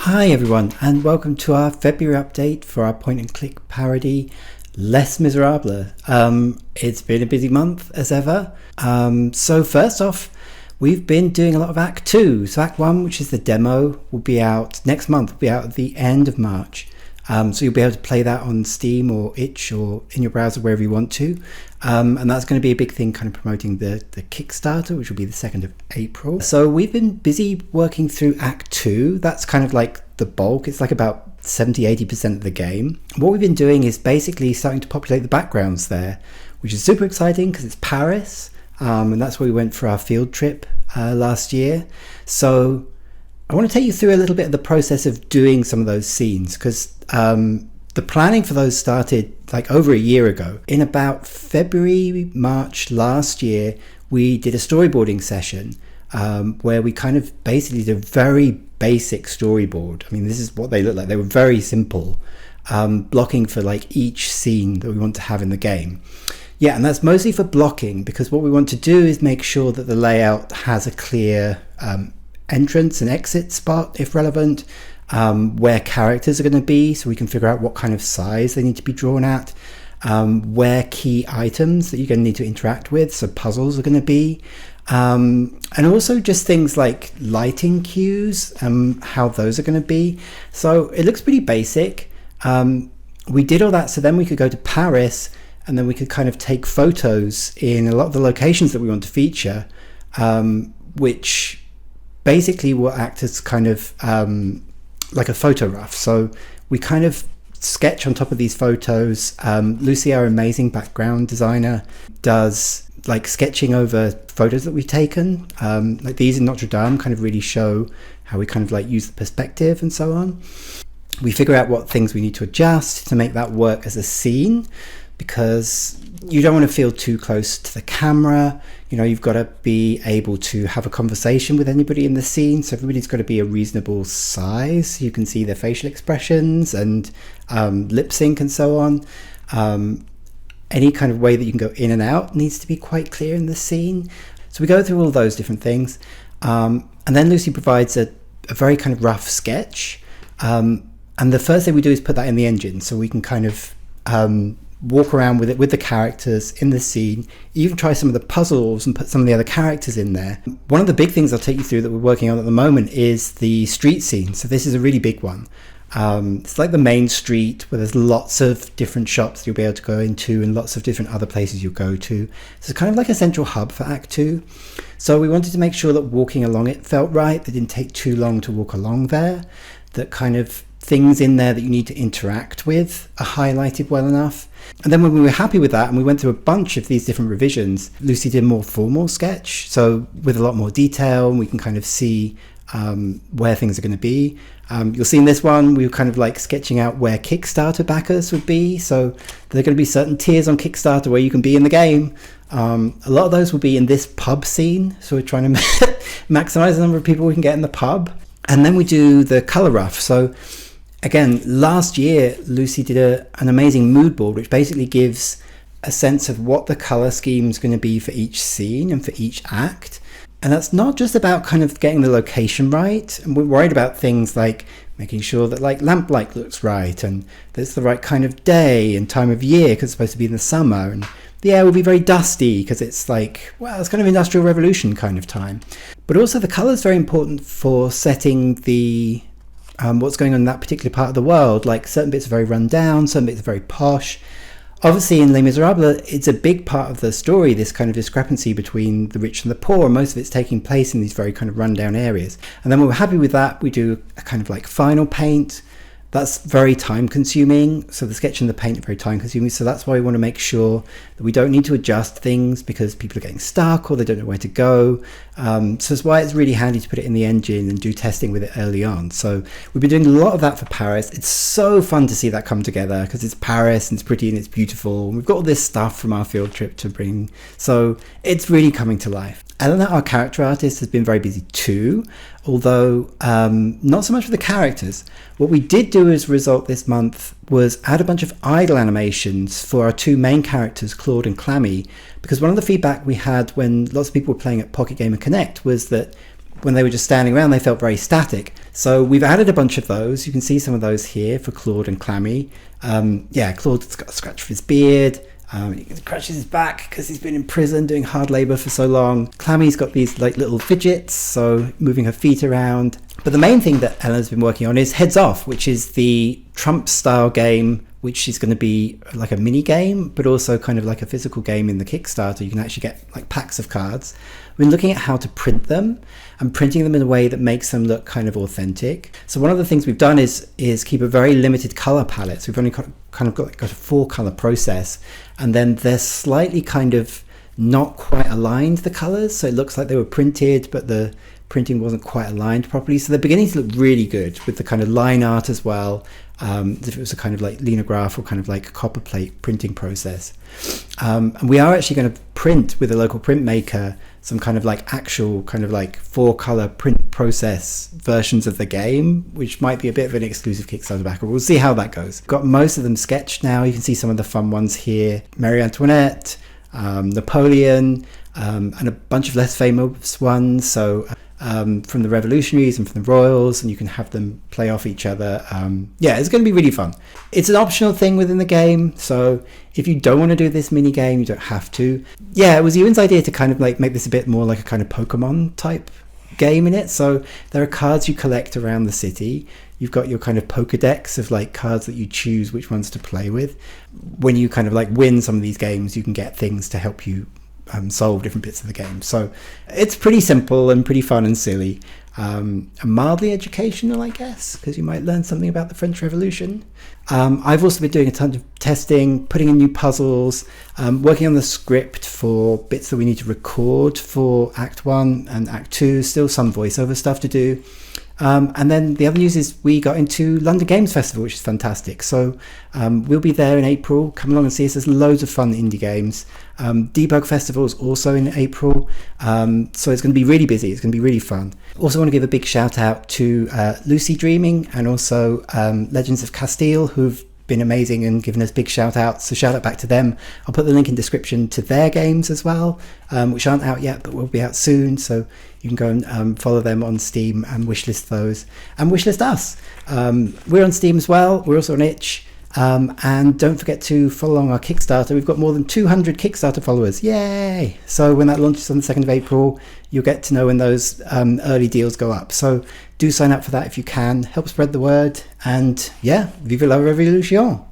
Hi everyone, and welcome to our February update for our point and click parody Les Miserables. It's been a busy month as ever. So first off, we've been doing a lot of Act 2. So Act 1, which is the demo, will be out next month, will be out at the end of March. So you'll be able to play that on Steam or itch or in your browser, wherever you want to. And that's going to be a big thing, kind of promoting the Kickstarter, which will be the 2nd of April. So we've been busy working through Act 2. That's kind of like the bulk. It's like about 70-80% of the game. What we've been doing is basically starting to populate the backgrounds there, which is super exciting because it's Paris. And that's where we went for our field trip last year. So I want to take you through a little bit of the process of doing some of those scenes, because the planning for those started like over a year ago. In about February, March last year, we did a storyboarding session where we kind of basically did a very basic storyboard. I mean, this is what they look like. They were very simple, blocking for like each scene that we want to have in the game. Yeah, and that's mostly for blocking, because what we want to do is make sure that the layout has a clear entrance and exit spot, if relevant, where characters are going to be, so we can figure out what kind of size they need to be drawn at, where key items that you're going to need to interact with, so puzzles are going to be, and also just things like lighting cues, how those are going to be. So it looks pretty basic. We did all that so then we could go to Paris, and then we could kind of take photos in a lot of the locations that we want to feature, which basically will act as kind of like a photo rough. So we kind of sketch on top of these photos. Lucy, our amazing background designer, does like sketching over photos that we've taken. Like these in Notre Dame kind of really show how we kind of like use the perspective and so on. We figure out what things we need to adjust to make that work as a scene, because you don't want to feel too close to the camera. You know, you've got to be able to have a conversation with anybody in the scene, so everybody's got to be a reasonable size. You can see their facial expressions and lip sync and so on. Any kind of way that you can go in and out needs to be quite clear in the scene. So we go through all those different things, and then Lucy provides a very kind of rough sketch, and the first thing we do is put that in the engine, so we can kind of walk around with it, with the characters in the scene, even try some of the puzzles and put some of the other characters in there. One of the big things I'll take you through that we're working on at the moment is the street scene. So this is a really big one. It's like the main street where there's lots of different shops you'll be able to go into and lots of different other places you'll go to. So it's kind of like a central hub for Act 2. So we wanted to make sure that walking along it felt right, that it didn't take too long to walk along there, that kind of things in there that you need to interact with are highlighted well enough. And then when we were happy with that and we went through a bunch of these different revisions, Lucy did a more formal sketch, so with a lot more detail, and we can kind of see where things are going to be. You'll see in this one we were kind of like sketching out where Kickstarter backers would be, so there are going to be certain tiers on Kickstarter where you can be in the game. A lot of those will be in this pub scene, so we're trying to maximize the number of people we can get in the pub. And then we do the color rough. So again, last year, Lucy did an amazing mood board, which basically gives a sense of what the color scheme is going to be for each scene and for each act. And that's not just about kind of getting the location right. And we're worried about things like making sure that like lamplight looks right and that it's the right kind of day and time of year, because it's supposed to be in the summer. And the air will be very dusty because it's like, well, it's kind of Industrial Revolution kind of time. But also the color is very important for setting the what's going on in that particular part of the world. Like certain bits are very run down, certain bits are very posh. Obviously in Les Miserables, it's a big part of the story, this kind of discrepancy between the rich and the poor. Most of it's taking place in these very kind of rundown areas. And then when we're happy with that, we do a kind of like final paint. That's very time consuming. So the sketch and the paint are very time consuming. So that's why we want to make sure that we don't need to adjust things because people are getting stuck or they don't know where to go. So that's why it's really handy to put it in the engine and do testing with it early on. So we've been doing a lot of that for Paris. It's so fun to see that come together because it's Paris and it's pretty and it's beautiful. We've got all this stuff from our field trip to bring. So it's really coming to life. Eleanor, our character artist, has been very busy too, although not so much for the characters. What we did do as a result this month was add a bunch of idle animations for our two main characters, Claude and Clammy, because one of the feedback we had when lots of people were playing at Pocket Gamer Connect was that when they were just standing around, they felt very static. So we've added a bunch of those. You can see some of those here for Claude and Clammy. Claude's got a scratch for his beard. He scratches his back because he's been in prison doing hard labor for so long. Clammy's got these like little fidgets, so moving her feet around. But the main thing that Eleanor's been working on is Heads Off, which is the Trump style game, which is going to be like a mini game, but also kind of like a physical game in the Kickstarter. You can actually get like packs of cards. We've been looking at how to print them and printing them in a way that makes them look kind of authentic. So one of the things we've done is keep a very limited color palette. So we've only got a 4-color process, and then they're slightly kind of not quite aligned, the colors. So it looks like they were printed, but the printing wasn't quite aligned properly. So they're beginning to look really good with the kind of line art as well. As if it was a kind of like linograph or kind of like a copper plate printing process. And we are actually going to print with a local printmaker some kind of like actual kind of like 4-color print process versions of the game, which might be a bit of an exclusive Kickstarter backer. We'll see how that goes. Got most of them sketched now. You can see some of the fun ones here. Marie Antoinette, Napoleon, and a bunch of less famous ones. So from the revolutionaries and from the royals, and you can have them play off each other. It's going to be really fun. It's an optional thing within the game, so if you don't want to do this mini game, you don't have to. It was Ewan's idea to kind of like make this a bit more like a kind of Pokemon type game in it. So there are cards you collect around the city. You've got your kind of Pokedex of like cards that you choose which ones to play with. When you kind of like win some of these games, you can get things to help you solve different bits of the game. So it's pretty simple and pretty fun and silly, and mildly educational, I guess, because you might learn something about the French Revolution. I've also been doing a ton of testing, putting in new puzzles, working on the script for bits that we need to record for Act 1 and Act 2, still some voiceover stuff to do. And then the other news is we got into London Games Festival, which is fantastic. So we'll be there in April. Come along and see us. There's loads of fun indie games. Debug Festival is also in April. So it's going to be really busy. It's going to be really fun. Also want to give a big shout out to Lucy Dreaming and also Legends of Castile, who've been amazing and given us big shout outs, so shout out back to them. I'll put the link in description to their games as well, which aren't out yet but will be out soon, so you can go and follow them on Steam and wishlist those and wishlist us. We're on Steam as well. We're also on itch, and don't forget to follow along our Kickstarter. We've got more than 200 Kickstarter followers. Yay! So when that launches on the 2nd of April, you'll get to know when those early deals go up. So do sign up for that if you can. Help spread the word. And vive la révolution!